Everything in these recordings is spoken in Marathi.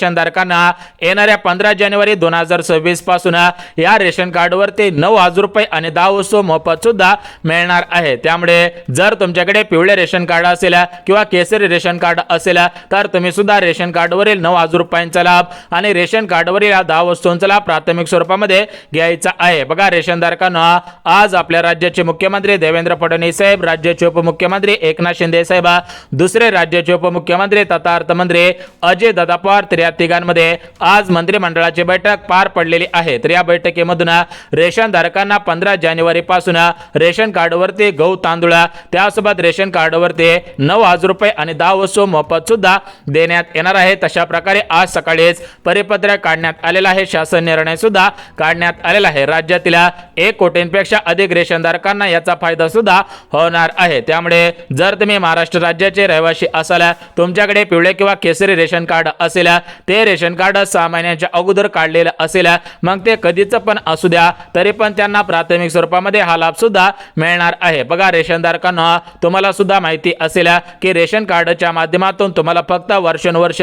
पेन्शनधारकांना येणाऱ्या 15 जानेवारी 2026 पासून या रेशन कार्डवरती 9,000 रुपये आणि 10 वस्तू मोफत सुद्धा मिळणार आहे। त्यामुळे जर तुमच्याकडे पिवळे रेशन कार्ड असेल किंवा केसरी रेशन कार्ड असेल तर तुम्ही सुद्धा रेशन कार्डवरील 9,000 रुपयांचा लाभ आणि रेशन कार्डवरील 10 वस्तूंचा लाभ प्राथमिक स्वरूपामध्ये घ्यायचा आहे। बघा रेशनधारकांना आज आपल्या राज्याचे मुख्यमंत्री देवेंद्र फडणवीस साहेब, राज्याचे उपमुख्यमंत्री एकनाथ शिंदे साहेब, दुसरे राज्याचे उपमुख्यमंत्री तथा अर्थमंत्री अजय दादा पवार या तिघांमध्ये आज मंत्रिमंडळाची बैठक पार पडलेली आहे। तर या बैठकीमधून रेशनधारकांना 15 जानेवारी पासून रेशन कार्डवरती गहू तांदूळ त्यासोबत रेशन कार्डवरती 9,000 रुपये आणि 10 वस्तू मोफत सुद्धा देण्यात येणार आहे। तशा प्रकारे आज सकाळीच परिपत्रक काढण्यात आलेला आहे, शासन निर्णय सुद्धा काढण्यात आलेला आहे। राज्यातील 1 कोटींपेक्षा अधिक रेशनधारकांना याचा फायदा सुद्धा होणार आहे। त्यामुळे जर तुम्ही महाराष्ट्र राज्याचे रहिवासी असाल, तुमच्याकडे पिवळे किंवा केसरी रेशन कार्ड असेल, ते रेशन कार्ड 6 महिन्यांच्या अगोदर काढलेलं असेल, मग ते कधीच पण असू द्या तरी पण त्यांना प्राथमिक स्वरूपामध्ये हा लाभ सुद्धा मिळणार आहे। बघा रेशनधारकांना तुम्हाला सुद्धा माहिती असेल की रेशन कार्डच्या माध्यमातून तुम्हाला फक्त वर्षानुवर्ष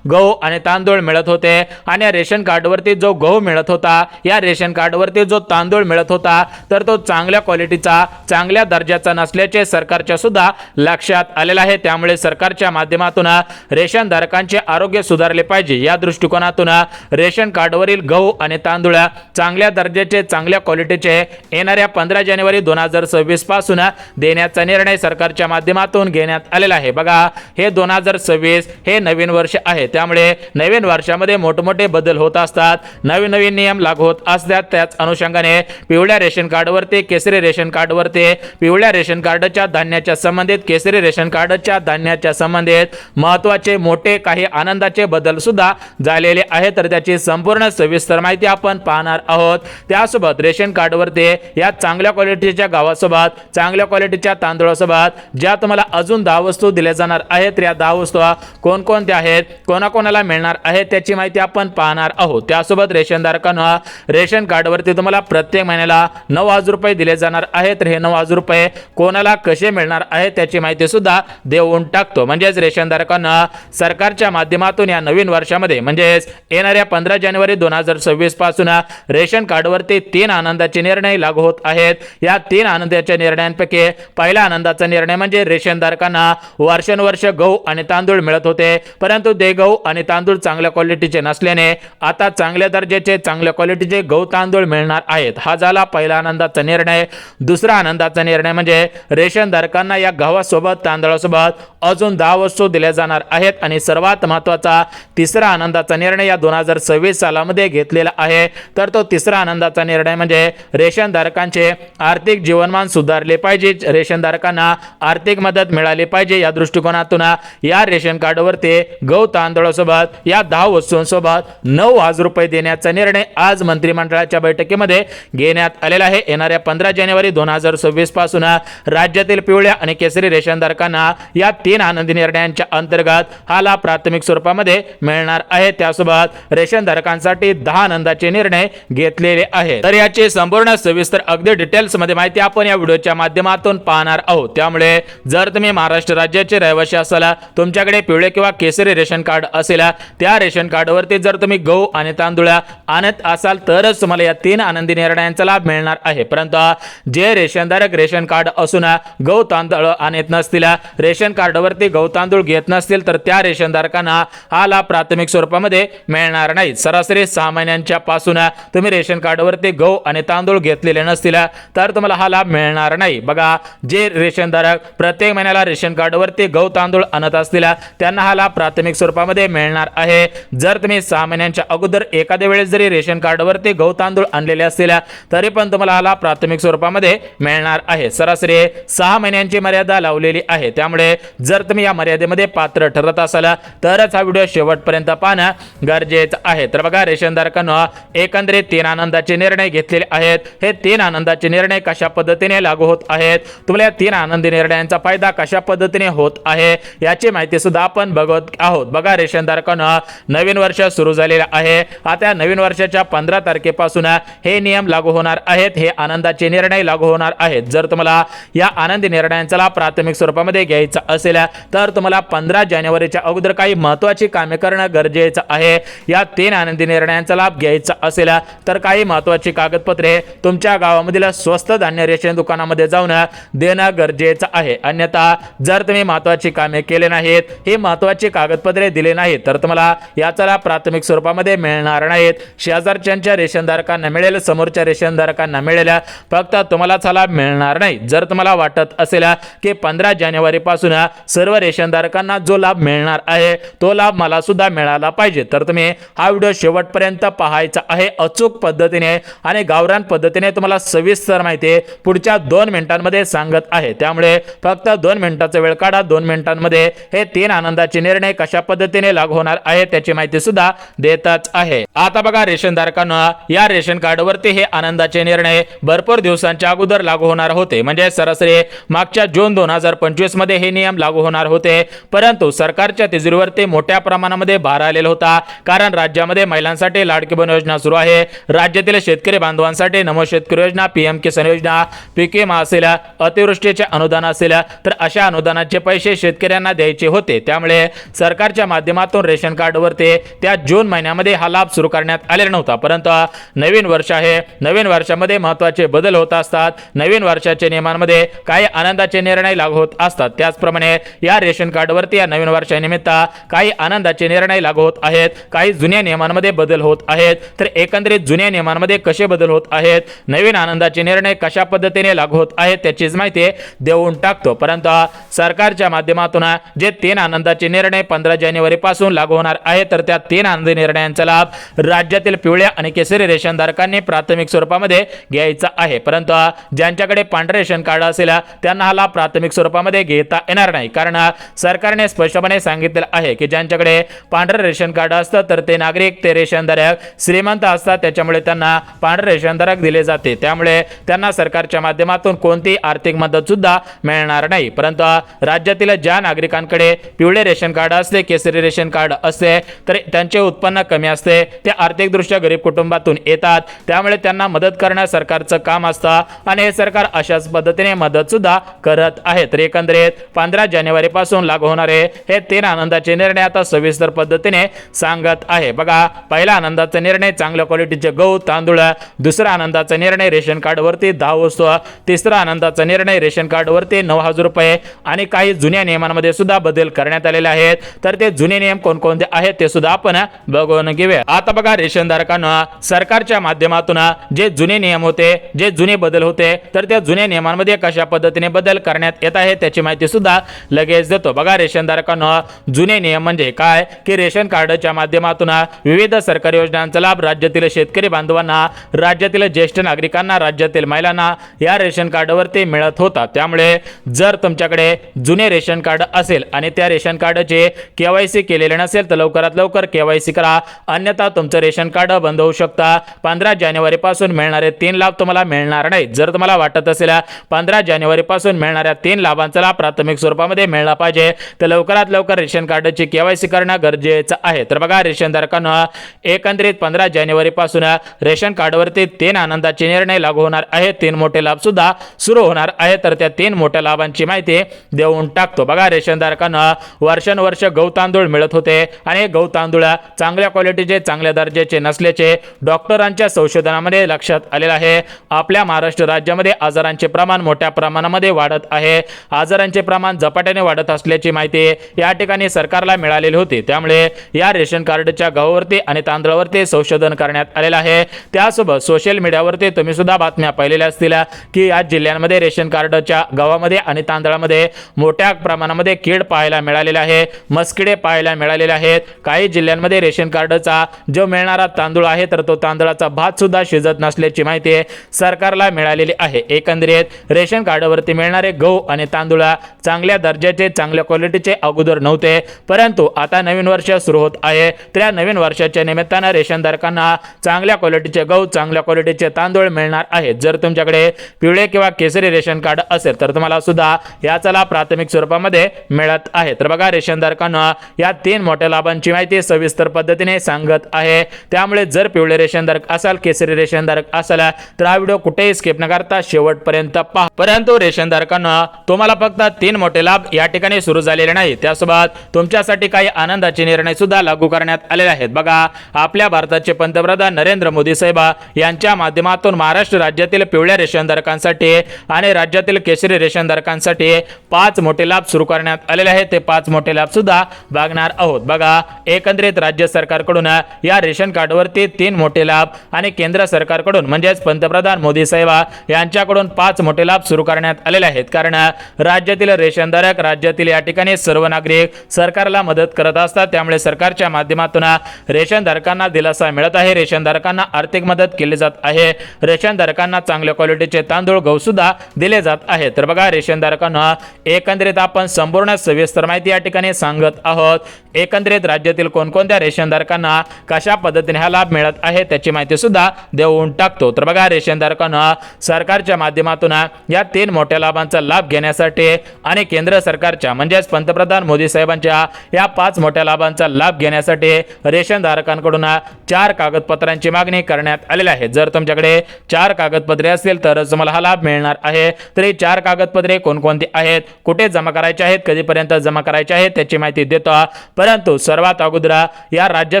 गहू आणि तांदूळ मिळत होते आणि या रेशन कार्डवरती जो गहू मिळत होता, या रेशन कार्डवरती जो तांदूळ मिळत होता, तर तो चांगल्या क्वालिटीचा चांगल्या दर्जाचा नसल्याचे सरकारच्या सुद्धा लक्षात आलेला आहे। त्यामुळे सरकारच्या माध्यमातून रेशनधारकांचे आरोग्य सुधारले पाहिजे या दृष्टिकोनातून रेशन कार्डवरील गहू आणि तांदूळ चांगल्या दर्जाचे चांगल्या क्वालिटीचे येणाऱ्या 15 जानेवारी 2026 पासून देण्याचा निर्णय सरकारच्या माध्यमातून घेण्यात आलेला आहे। बघा हे 2026 हे नवीन वर्ष आहे, त्यामुळे नवीन वर्षामध्ये मोठमोठे बदल होत असतात, नवीन नवीन नियम लागू होत असतात। त्याच अनुषंगाने पिवळ्या रेशन कार्डवरती केसरी रेशन कार्डवरती पिवळ्या रेशन कार्डच्या धान्याच्या संबंधित केसरी रेशन कार्डच्या धान्याच्या संबंधित महत्त्वाचे मोठे काही आनंदाचे बदल सुद्धा झालेले आहेत। तर त्याची संपूर्ण सविस्तर माहिती आपण पाहणार आहोत। त्यासोबत रेशन कार्डवरती या चांगल्या क्वालिटीच्या गव्हासोबत चांगल्या क्वालिटीच्या तांदूळासोबत ज्या तुम्हाला अजून 10 वस्तू दिल्या जाणार आहेत, या 10 वस्तू कोणकोणत्या आहेत, कोणाकोणाला मिळणार आहेत त्याची माहिती आपण पाहणार आहोत। त्यासोबत रेशनधारकांना रेशन कार्डवरती तुम्हाला प्रत्येक महिन्याला 9,000 रुपये दिले जाणार आहेत। तर हे 9,000 रुपये कोणाला कसे मिळणार आहेत त्याची माहिती सुद्धा देऊन टाकतो। म्हणजेच रेशनधारकांना सरकारच्या माध्यमातून या नवीन वर्षामध्ये म्हणजेच येणाऱ्या 15 जानेवारी 2026 पासून रेशन कार्डवरती 3 आनंदाचे निर्णय लागू होत आहेत। या 3 आनंदाच्या निर्णयांपैकी पहिला आनंदाचा निर्णय म्हणजे रेशनधारकांना वर्षानुवर्ष गहू आणि तांदूळ मिळत होते, परंतु ते गहू आणि तांदूळ चांगल्या क्वालिटीचे नसल्याने आता चांगल्या दर्जाचे चांगल्या क्वालिटीचे गहू तांदूळ मिळणार आहेत। हा झाला पहिला आनंदाचा निर्णय। दुसरा आनंदाचा निर्णय म्हणजे रेशनधारकांना या गव्हासोबत तांदळासोबत अजून 10 वस्तू दिल्या जाणार आहेत। आणि सर्वात महत्त्वाचा तिसरा आनंदाचा निर्णय या 2026 सालामध्ये घेतलेला आहे। तर तो तिसरा आनंदाचा निर्णय म्हणजे रेशनधारकांचे आर्थिक जीवनमान सुधारले पाहिजे, रेशनधारकांना आर्थिक मदत मिळाली पाहिजे या दृष्टिकोनातून या रेशन कार्डवरती गहू तांदळासोबत या 10 वस्तूंसोबत 9,000 रुपये देण्याचा निर्णय आज मंत्रिमंडळाच्या बैठकीमध्ये घेण्यात आलेला आहे। येणाऱ्या 15 जानेवारी 2026 पासून राज्यातील पिवळ्या आणि केसरी रेशनधारकांना या 3 आनंदी निर्णयांच्या अंतर्गत हा लाभ प्राथमिक स्वरूपामध्ये मिळणार आहे। त्यासोबत रेशनधारकांसाठी 10 आनंदाचे निर्णय घेतलेले आहेत। तर याची संपूर्ण सविस्तर अगदी डिटेल्स मध्ये माहिती आपण या व्हिडिओच्या माध्यमातून पाहणार आहोत। त्यामुळे जर तुम्ही महाराष्ट्र राज्याचे रहिवासी असाल, तुमच्याकडे पिवळे किंवा केसरी रेशन कार्ड असेल, त्या रेशन कार्डवरती जर तुम्ही गहू आणि तांदूळ आणत असाल तरच तुम्हाला या 3 आनंदी निर्णयांचा लाभ मिळणार आहे। परंतु जे रेशनधारक रेशन कार्ड असून गहू तांदूळ आणत नसतील, रेशन कार्डवरती गहू तांदूळ घेत नसतील, तर त्या रेशनधारकांना हा लाभ प्राथमिक स्वरूपामध्ये मिळणार नाही। सरासरी 6 महिन्यांच्या पासून तुम्ही रेशन कार्डवरती गहू आणि तांदूळ घेतलेले नसतील तर तुम्हाला हा लाभ मिळणार नाही। बघा जे रेशनधारक प्रत्येक महिन्याला रेशन कार्डवरती गहू तांदूळ आणत असतील त्यांना हा लाभ प्राथमिक स्वरूपामध्ये मिळणार आहे। जर तुम्ही 6 महिन्यांच्या अगोदर एखाद्या वेळेस जरी रेशन कार्डवरती गहू तांदूळ आणलेले असतील तरी पण तुम्हाला हा लाभ प्राथमिक स्वरूपामध्ये मिळणार आहे। सरासरी 6 महिन्यांची मर्यादा लावलेली आहे। त्यामुळे जर तुम्ही या मर्यादेमध्ये पात्र ठरत असाल तरच हा व्हिडिओ शेवटपर्यंत पाहणं गरजेचं आहे। तर बघा रेशनधारकांना एकंदरीत 3 आनंदाचे निर्णय घेतलेले आहेत। हे 3 आनंदाचे निर्णय कशा पद्धतीने लागू होत आहेत, तुम्हाला या 3 आनंदी निर्णयांचा फायदा कशा पद्धतीने होत आहे याची माहिती सुद्धा आपण बघत आहोत। बघा रेशनधारकांना नवीन वर्ष सुरू झालेले आहे। आता नवीन वर्षाच्या 15 तारखेपासून हे नियम लागू होणार आहेत, हे आनंदाचे निर्णय लागू होणार आहेत। जर तुम्हाला या आनंदी निर्णयांचा लाभ प्राथमिक स्वरूपामध्ये घ्यायचा असेल तर तुम्हाला 15 जानेवारीच्या अगोदर काही महत्त्वाची कामे करणं गरजेचं आहे। या 3 आनंदी निर्णयांचा लाभ घ्यायचा असेल तर काही महत्त्वाची कागदपत्रे तुमच्या गावामधील स्वस्त धान्य रेशन दुकानामध्ये जाऊन देणं गरजेचं आहे। अन्यथा जर तुम्ही महत्त्वाची कामे केले नाहीत, ही महत्त्वाची कागदपत्रे दिले नाहीत तर तुम्हाला याचा लाभ प्राथमिक स्वरूपामध्ये मिळणार नाहीत। शेजारच्यांच्या रेशनधारकांना मिळेल, समोरच्या रेशनधारकांना मिळेल, फक्त तुम्हालाच लाभ मिळणार नाही। जर तुम्हाला वाटत असेल की 15 जानेवारी पासून सर्व रेशनधारकांना जो लाभ मिळणार आहे तो लाभ मला सुद्धा मिळाला पाहिजे तर तुम्ही हा व्हिडिओ शेवटपर्यंत पाहायचा आहे। अचूक पद्धतीने आणि गावरान पद्धतीने तुम्हाला सविस्तर माहिती पुढच्या 2 मिनिटांमध्ये सांगत आहे। त्यामुळे फक्त 2 मिनिटाचा वेळ काढा। 2 मिनिटांमध्ये हे 3 आनंदाचे निर्णय कशा पद्धतीने लागू होणार आहे त्याची माहिती सुद्धा देतच आहे। आता बघा रेशनधारकांना या रेशन कार्डवरती हे आनंदाचे निर्णय भरपूर दिवसांच्या अगोदर लागू होणार होते, म्हणजे सरासरी मागच्या जून 2025 मध्ये हे नियम लागू होणार होते। परंतु सरकारच्या तिजोरीवरती मोठ्या प्रमाणामध्ये भार आलेला होता, कारण राज्यामध्ये महिलांसाठी लाडकी बहीण योजना सुरू आहे, राज्यातील शेतकरी बांधवांसाठी नमो शेतकरी योजना, पीएम किसान योजना, पीक विमा असेल, अतिवृष्टीचे अनुदान असेल तर अशा अनुदानाचे पैसे शेतकऱ्यांना द्यायचे होते। त्यामुळे सरकारच्या माध्यमातून रेशन कार्डवरती त्या जून महिन्यामध्ये हा लाभ सुरू करण्यात आलेला नव्हता। परंतु नवीन वर्ष आहे, नवीन वर्षामध्ये महत्त्वाचे बदल होत असतात, नवीन वर्षाच्या नियमांमध्ये काही आनंदाचे निर्णय लागू होत असतात। त्याचप्रमाणे या रेशन कार्डवरती या नवीन वर्षानिमित्त काही आनंदाचे निर्णय लागू होत आहेत, काही जुन्या नियमांमध्ये बदल होत आहेत। तर एकंदरीत जुन्या नियमांमध्ये कसे बदल होत आहेत, नवीन आनंदाचे निर्णय कशा पद्धतीने लागू होत आहेत त्याचीच माहिती देऊन टाकतो। परंतु सरकारच्या माध्यमातून जे 3 आनंदाचे निर्णय 15 जानेवारी पासून लागू होणार आहे तर त्या 3 आनंदी निर्णयांचा लाभ राज्यातील पिवळ्या आणि केसरी रेशनधारकांनी प्राथमिक स्वरूपामध्ये घ्यायचा आहे। परंतु ज्यांच्याकडे पांढरे रेशन कार्ड असेल त्यांना हा लाभ प्राथमिक स्वरूपामध्ये घेता येणार नाही, कारण सरकारने स्पष्टपणे सांगितले आहे की ज्यांच्याकडे पांढरे रेशन कार्ड असतं तर ते नागरिक, ते रेशनधारक श्रीमंत असतात, त्याच्यामुळे त्यांना पांढरे रेशनधारक दिले जाते। त्यामुळे त्यांना सरकारच्या माध्यमातून कोणती आर्थिक मदत सुद्धा मिळणार नाही। परंतु राज्यातील ज्या नागरिकांकडे पिवळे रेशन कार्ड असते, केसरी रेशन कार्ड असते तर त्यांचे उत्पन्न कमी असते, ते आर्थिकदृष्ट्या गरीब कुटुंबातून येतात, त्यामुळे त्यांना मदत करणं सरकारचं काम असतं आणि हे सरकार अशाच पद्धतीने मदत सुद्धा करत आहे। तर एकंदरीत 15 जानेवारी पासून लागू होणारे हे 3 आनंदाचे निर्णय आता सविस्तर पद्धतीने सांगत आहे। बघा, पहिला आनंदाचा निर्णय चांगल्या क्वालिटीचे गहू तांदूळ, दुसरा आनंदाचा निर्णय रेशन कार्ड वरती 10 वस्तू, तिसरा आनंदाचा निर्णय रेशन कार्ड वरती 9,000 रुपये आणि काही जुन्या नियमांमध्ये सुद्धा बदल करण्यात आलेले आहेत। तर ते जुने नियम कोणकोणते आहेत ते सुद्धा आपण बघून घेऊया। आता बघा, रेशनधारकांना सरकारच्या माध्यमातून जे जुने नियम होते, जे जुने बदल होते तर त्या जुन्या नियमांमध्ये कशा पद्धतीने बदल करण्यात येत आहे त्याची माहिती सुद्धा लगेच देतो। बघा, रेशनधारकांना जुने नियम म्हणजे काय की रेशन कार्डच्या माध्यमातून विविध सरकारी योजनांचा लाभ राज्यातील शेतकरी बांधवांना, राज्यातील ज्येष्ठ नागरिकांना, राज्यातील महिलांना या रेशन कार्डवरती मिळत होता। त्यामुळे जर तुमच्याकडे जुने रेशन कार्ड असेल आणि त्या रेशन कार्डचे केवायसी केलेले नसेल तर लवकरात लवकर केवायसी करा, अन्यथा तुमचं रेशन कार्ड बंद होऊ शकता। 15 जानेवारी पासून मिळणारे 3 लाभ तुम्हाला मिळणार नाहीत। जर तुम्हाला वाटत असेल 15 जानेवारी पासून मिळणाऱ्या 3 लाभांचा लाभ प्राथमिक स्वरूपामध्ये मिळाला पाहिजे तर लवकरात लवकर रेशन कार्डची केवायसी करणं गरजेचं आहे। तर बघा, रेशनधारकांना एकंदरीत 15 जानेवारी पासून रेशन कार्डवरती 3 आनंदाचे निर्णय लागू होणार आहेत, 3 मोठे लाभ सुद्धा सुरू होणार आहे। तर त्या 3 मोठ्या लाभांची माहिती देऊन टाकतो। बघा, रेशनधारकांना वर्षानुवर्ष गहू तांदूळ मिळत होते आणि गहू तांदूळ चांगल्या क्वालिटीचे, चांगल्या दर्जाचे नसल्याचे डॉक्टरांच्या संशोधनामध्ये लक्षात आलेलं आहे। आपल्या महाराष्ट्र राज्यामध्ये आजारांचे प्रमाण मोठ्या प्रमाणामध्ये वाढत आहे, आजारांचे प्रमाण झपाट्याने वाढत असल्याची माहिती या ठिकाणी सरकारला मिळालेली होती। त्यामुळे या रेशन कार्डच्या गव्हावरती आणि तांदळावरती संशोधन करण्यात आलेलं आहे। त्यासोबत सोशल मीडियावरती तुम्ही सुद्धा बातम्या पाहिलेल्या असतील की या जिल्ह्यांमध्ये रेशन कार्डच्या गव्हामध्ये आणि तांदळामध्ये मोठ्या प्रमाणामध्ये कीड पाहायला मिळालेले आहे, मस्किडे पाहायला मिळालेले आहेत। काही जिल्ह्यांमध्ये रेशन कार्डचा जो मिळणारा तांदूळ आहे तर तो तांदळाचा भात सुद्धा शिजत नसल्याची माहिती सरकारला मिळालेली आहे। एकंदरीत रेशन कार्डवरती मिळणारे गहू आणि तांदूळ चांगल्या दर्जाचे, चांगल्या क्वालिटीचे अगोदर नव्हते, परंतु आता नवीन वर्ष सुरू होत आहे। त्या नवीन वर्षाच्या निमित्तानं रेशनधारकांना चांगल्या क्वालिटीचे गहू, चांगल्या क्वालिटीचे तांदूळ मिळणार आहेत। जर तुमच्याकडे पिवळे किंवा केसरी रेशन कार्ड असेल तर तुम्हाला सुद्धा याचा लाभ प्राथमिक स्वरूपामध्ये मिळत आहे। तर बघा, रेशनधारकांना या 3 मोठ्या लाभांची माहिती सविस्तर पद्धतीने सांगत आहे। त्यामुळे जर पिवळे रेशनधारक असाल, केसरी रेशनधारक असाल तर हा व्हिडिओ कुठेही स्किप न करता शेवटपर्यंत पहा। परंतु रेशनधारकांना तुम्हाला फक्त 3 मोठे लाभ या ठिकाणी सुरू झालेले नाही, त्यासोबत तुमच्यासाठी काही आनंदाचे निर्णय सुद्धा लागू करण्यात आलेले आहेत। बघा, आपल्या भारताचे पंतप्रधान नरेंद्र मोदी साहेब यांच्या माध्यमातून महाराष्ट्र राज्यातील पिवळ्या रेशनधारकांसाठी आणि राज्यातील केशरी रेशनधारकांसाठी 5 मोठे लाभ सुरू करण्यात आलेले आहेत। ते 5 मोठे लाभ सुद्धा बघणार आहोत। बघा, एकंदरीत राज्य सरकारकडून या रेशन कार्डवरती 3 मोठे लाभ आणि केंद्र सरकारकडून म्हणजेच पंतप्रधान मोदी साहेब यांच्याकडून 5 मोठे लाभ सुरू करण्यात आलेले आहेत। कारण राज्यातील रेशनधारक, राज्यातील या ठिकाणी सर्व नागरिक सरकारला मदत करत असतात, त्यामुळे सरकारच्या माध्यमातून रेशनधारकांना दिलासा मिळत आहे, रेशनधारकांना आर्थिक मदत केली जात आहे, रेशनधारकांना चांगल्या क्वालिटीचे तांदूळ, गहू सुद्धा दिले जात आहे। तर बघा, रेशनधारकांना एकंदरीत आपण संपूर्ण सविस्तर माहिती या ठिकाणी सांगत आहोत। एकंदरीत राज्यातील कोणकोणत्या रेशनधारकांना कशा पद्धतीने हा लाभ मिळत आहे त्याची माहिती सुद्धा देऊन टाकतो। तर बघा, रेशनधारकांना सरकारच्या माध्यमातून या 3 मोठ्या लाभांचा लाभ घेण्यासाठी आणि केंद्र सरकारच्या म्हणजेच पंतप्रधान मोदी साहेबांच्या या 5 मोठ्या लाभांचा लाभ घेण्यासाठी रेशनधारकांकडून 4 कागदपत्रांची मागणी करण्यात आलेली आहे। जर तुमच्याकडे 4 कागदपत्रे असतील तरच तुम्हाला हा लाभ मिळणार आहे। तर ही 4 कागदपत्रे कोणकोणती आहेत, कुठे जमा करायचे आहेत, कधीपर्यंत जमा करायचे आहेत त्याची माहिती देतो। परंतु सर्वात अगोदर या राज्य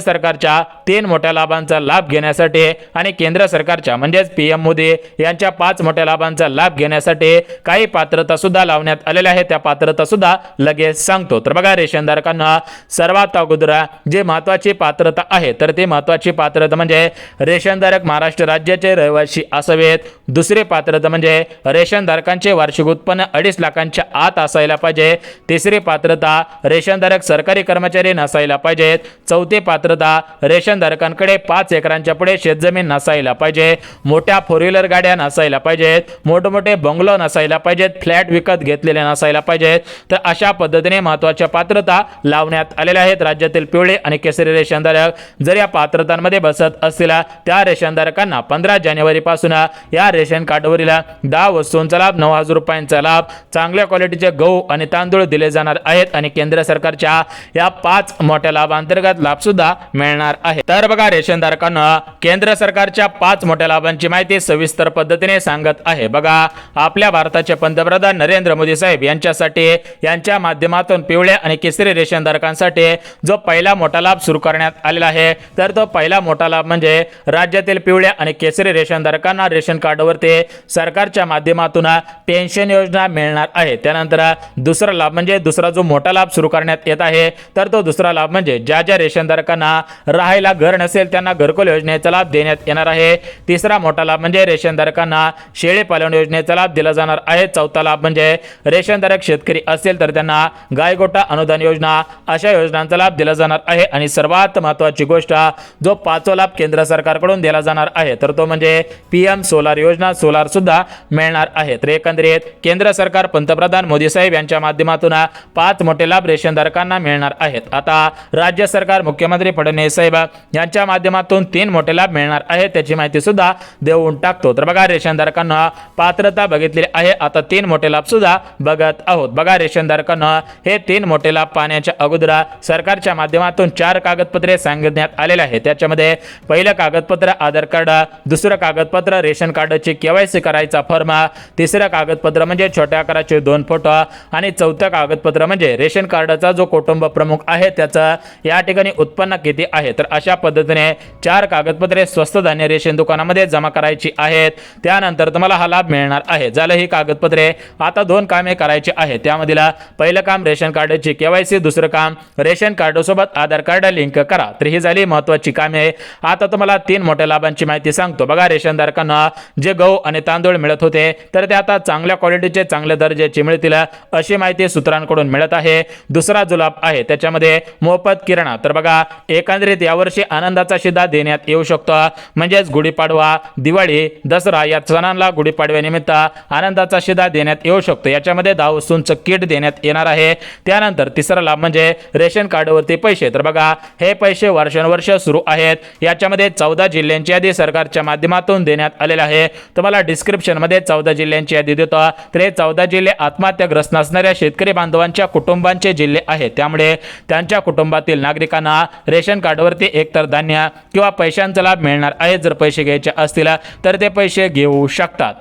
सरकारच्या 3 मोठ्या लाभांचा लाभ घेण्यासाठी आणि केंद्र सरकारच्या म्हणजेच पीएम मोदी यांच्या 5 मोठ्या लाभांचा लाभ घेण्यासाठी काही पात्रता सुद्धा लावण्यात आलेल्या आहेत। त्या पात्रता सुद्धा लगेच सांगतो। तर बघा, रेशनधारकांना सर्वात अगोदर जे महत्त्वाची पात्रता आहे तर ते महत्त्वाची पात्रता म्हणजे रेशनधारक महाराष्ट्र राज्याचे रहिवासी असावेत। दुसरी पात्रता म्हणजे रेशनधारकांचे वार्षिक उत्पन्न 2.5 लाखांच्या आत असायला पाहिजे। तिसरी पात्रता रेशनधारक सरकारी कर्मचारी नसायला पाहिजेत। चौथी पात्रता रेशनधारकांकडे 5 एकरांच्या पुढे शेतजमीन नसायला पाहिजे, मोठ्या 4 व्हीलर गाड्या नसायला पाहिजेत, मोठमोठे बंगलो नसायला पाहिजेत, फ्लॅट विकत घेतलेले नसायला पाहिजेत। तर अशा पद्धतीने महत्त्वाच्या पात्रता लावण्यात आलेल्या आहेत। राज्यातील पिवळे आणि केशरी रेशनधारक जर या पात्रतांमध्ये बसत असतील त्या रेशनधारकांना 15 जानेवारी पासून या रेशन कार्डवरील 10 वस्तूंचा लाभ, 9,000 रुपयांचा लाभ, चांगल्या क्वालिटीचे गहू आणि तांदूळ दिले जाणार आहेत आणि केंद्र सरकारच्या या 5 मोठ्या लाभांतर्गत लाभ सुद्धा मिळणार आहे। तर बघा, रेशनधारकांना केंद्र सरकारच्या 5 मोठ्या लाभांची माहिती सविस्तर पद्धतीने सांगत आहे। बघा, आपल्या भारताचे पंतप्रधान नरेंद्र मोदी साहेब यांच्यासाठी यांच्या माध्यमातून पिवळ्या आणि केशरी रेशनधारकांसाठी जो पहिला मोठा लाभ सुरू करण्यात आलेला आहे तर तो पहिला मोठा लाभ म्हणजे राज्यातील पिवळ्या आणि केशरी रेशनधारकांना रेशन कार्डवरती सरकारच्या माध्यमातून पेन्शन योजना मिळणार आहे। त्यानंतर दुसरा लाभ म्हणजे दुसरा जो मोठा लाभ सुरू करण्यात येत आहे तर तो दुसरा लाभ म्हणजे ज्या ज्या रेशनधारकांना राहायला घर नसेल त्यांना घरकुल योजनेचा लाभ देण्यात येणार आहे। तिसरा मोठा लाभ म्हणजे रेशनधारकांना शेळी पालन योजनेचा लाभ दिला जाणार आहे। चौथा लाभ म्हणजे रेशनधारक शेतकरी असेल तर त्यांना गायगोठा अनुदान योजना अशा योजनांचा लाभ दिला जाणार आहे। आणि सर्वात महत्त्वाची गोष्ट जो 5वा लाभ केंद्र सरकारकडून दिला जाणार आहे तर तो म्हणजे पीएम सोलार योजना, सोलार सुद्धा मिळणार आहे। तर एकंदरीत केंद्र सरकार पंतप्रधान मोदी साहेब यांच्या माध्यमातून 5 मोठे लाभ रेशनधारकांना मिळणार आहेत। आता राज्य सरकार मुख्यमंत्री फडणवीस साहेब यांच्या माध्यमातून 3 मोठे लाभ मिळणार आहेत त्याची माहिती सुद्धा देऊन टाकतो। तर बघा, रेशनधारकांना पात्रता बघितली आहे, आता 3 मोठे लाभ सुद्धा बघत आहोत। बघा, रेशनधारकांना हे 3 मोठे लाभ पाहण्याच्या अगोदर सरकारच्या माध्यमातून 4 कागदपत्रे सांगण्यात आलेले आहे। त्याच्यामध्ये पहिलं कागदपत्र आधार कार्ड, दुसरं कागदपत्र रेशन कार्डची केवायसी करायचा फॉर्म, तिसरं कागदपत्र म्हणजे छोट्या आकाराचे 2 फोटो आणि चौथं कागदपत्र म्हणजे रेशन कार्डचा जो कुटुंब प्रमुख आहे त्याचं या ठिकाणी उत्पन्न किती आहे। तर अशा पद्धतीने 4 कागदपत्रे स्वस्त धान्य रेशन दुकानामध्ये जमा करायची आहेत। त्यानंतर तुम्हाला हा लाभ मिळणार आहे। झालं ही कागदपत्रे, आता 2 कामे करायची आहेत। त्यामधील पहिलं काम रेशन कार्डची केवायसी, दुसरं काम रेशन कार्ड सोबत आधार कार्ड लिंक करा। तर ही झाली महत्त्वाची कामे। आता तुम्हाला 3 मोठ्या लाभांची माहिती सांगतो। बघा, रेशनधारकांना जे गहू आणि तांदूळ मिळत होते तर ते आता चांगल्या क्वालिटीचे, चांगल्या दर्जाचे मिळतील अशी माहिती सूत्रांकडून मिळत आहे। दुसरा जो लाभ आहे त्याच्यामध्ये मोफत किराणा। तर बघा, एकंदरीत यावर्षी आनंदाचा शिधा देण्यात येऊ शकतो, म्हणजेच गुढीपाडवा, दिवाळी, दसरा या सणांना गुढीपाडव्यानिमित्त आनंदाचा शिधा देण्यात येऊ शकतो। याच्यामध्ये 10 वस्तूंचं किट देण्यात येणार आहे। त्यानंतर तिसरा लाभ म्हणजे रेशन कार्डवरती पैसे। तर बघा, हे पैसे वर्षानुवर्ष सुरू आहेत। याच्यामध्ये 14 जिल्ह्यांची यादी सरकारच्या माध्यमातून देण्यात आलेली आहे। तुम्हाला डिस्क्रिप्शन मध्ये 14 जिल्ह्यांची यादी देतो। तर हे 14 जिल्हे आत्महत्याग्रस्त असणाऱ्या शेतकरी बांधवांच्या कुटुंबांचे जिल्हे आहेत, त्यामुळे त्यांच्या कुटुंबातील नागरिकांना रेशन कार्डवरती एकतर धान्य किंवा पैशांचा लाभ मिळणार आहे। जर पैसे घ्यायचे असतील तर ते पैसे घेऊ शकतात।